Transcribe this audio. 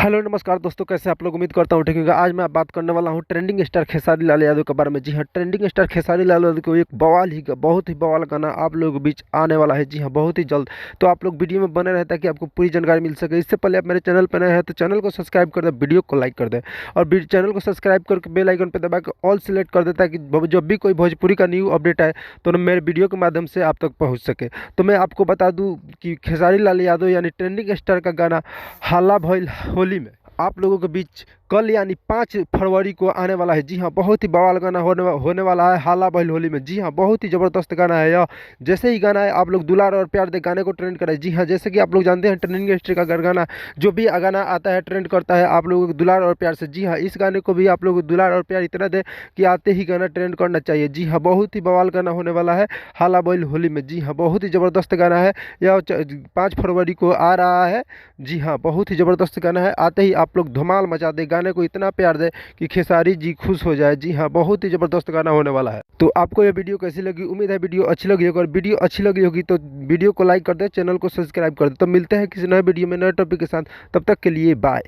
Hello नमस्कार दोस्तों, कैसे आप लोग। उम्मीद करता हूँ ठीक होगा। आज मैं बात करने वाला हूँ ट्रेंडिंग स्टार खेसारी लाल यादव के बारे में। जी हाँ, ट्रेंडिंग स्टार खेसारी लाल यादव को एक बहुत ही बवाल गाना आप लोगों के बीच आने वाला है। जी हाँ, बहुत ही जल्द। तो आप लोग वीडियो में बने रहे ताकि आपको पूरी जानकारी मिल सके। इससे पहले आप मेरे चैनल पर नए हैं तो चैनल को सब्सक्राइब कर दें, वीडियो को लाइक कर दें और चैनल को सब्सक्राइब करके बेल आइकन पर दबा के ऑल सेलेक्ट कर देता है कि जब भी कोई भोजपुरी का न्यू अपडेट आए तो मेरे वीडियो के माध्यम से आप तक पहुँच सके। तो मैं आपको बता दूँ कि खेसारी लाल यादव यानी ट्रेंडिंग स्टार का गाना हल्ला भइल होली में आप लोगों के बीच कल यानी 5 फरवरी को आने वाला है। जी हाँ, बहुत ही बवाल गाना होने वाला है हल्ला भइल होली में। जी हाँ, बहुत ही ज़बरदस्त गाना है यह। जैसे ही गाना है आप लोग दुलार और प्यार दे गाने को ट्रेंड करें। जी हाँ, जैसे कि आप लोग जानते हैं ट्रेंडिंग इंडस्ट्री का गाना जो भी गाना आता है ट्रेंड करता है आप लोगों को दुलार और प्यार से। जी हाँ, इस गाने को भी आप लोग दुलार और प्यार इतना दे कि आते ही गाना ट्रेंड करना चाहिए। जी हाँ, बहुत ही बवाल गाना होने वाला है हल्ला भइल होली में। जी हाँ, बहुत ही ज़बरदस्त गाना है यह। 5 फरवरी को आ रहा है। जी हाँ, बहुत ही ज़बरदस्त गाना है। आते ही आप लोग धमाल मचा दे, गाने को इतना प्यार दे कि खेसारी जी खुश हो जाए। जी हाँ, बहुत ही ज़बरदस्त गाना होने वाला है। तो आपको ये वीडियो कैसी लगी? उम्मीद है वीडियो अच्छी लगी होगी। और वीडियो अच्छी लगी होगी तो वीडियो को लाइक कर दे, चैनल को सब्सक्राइब कर दे। तो मिलते हैं किसी नए वीडियो में नए टॉपिक के साथ। तब तक के लिए बाय।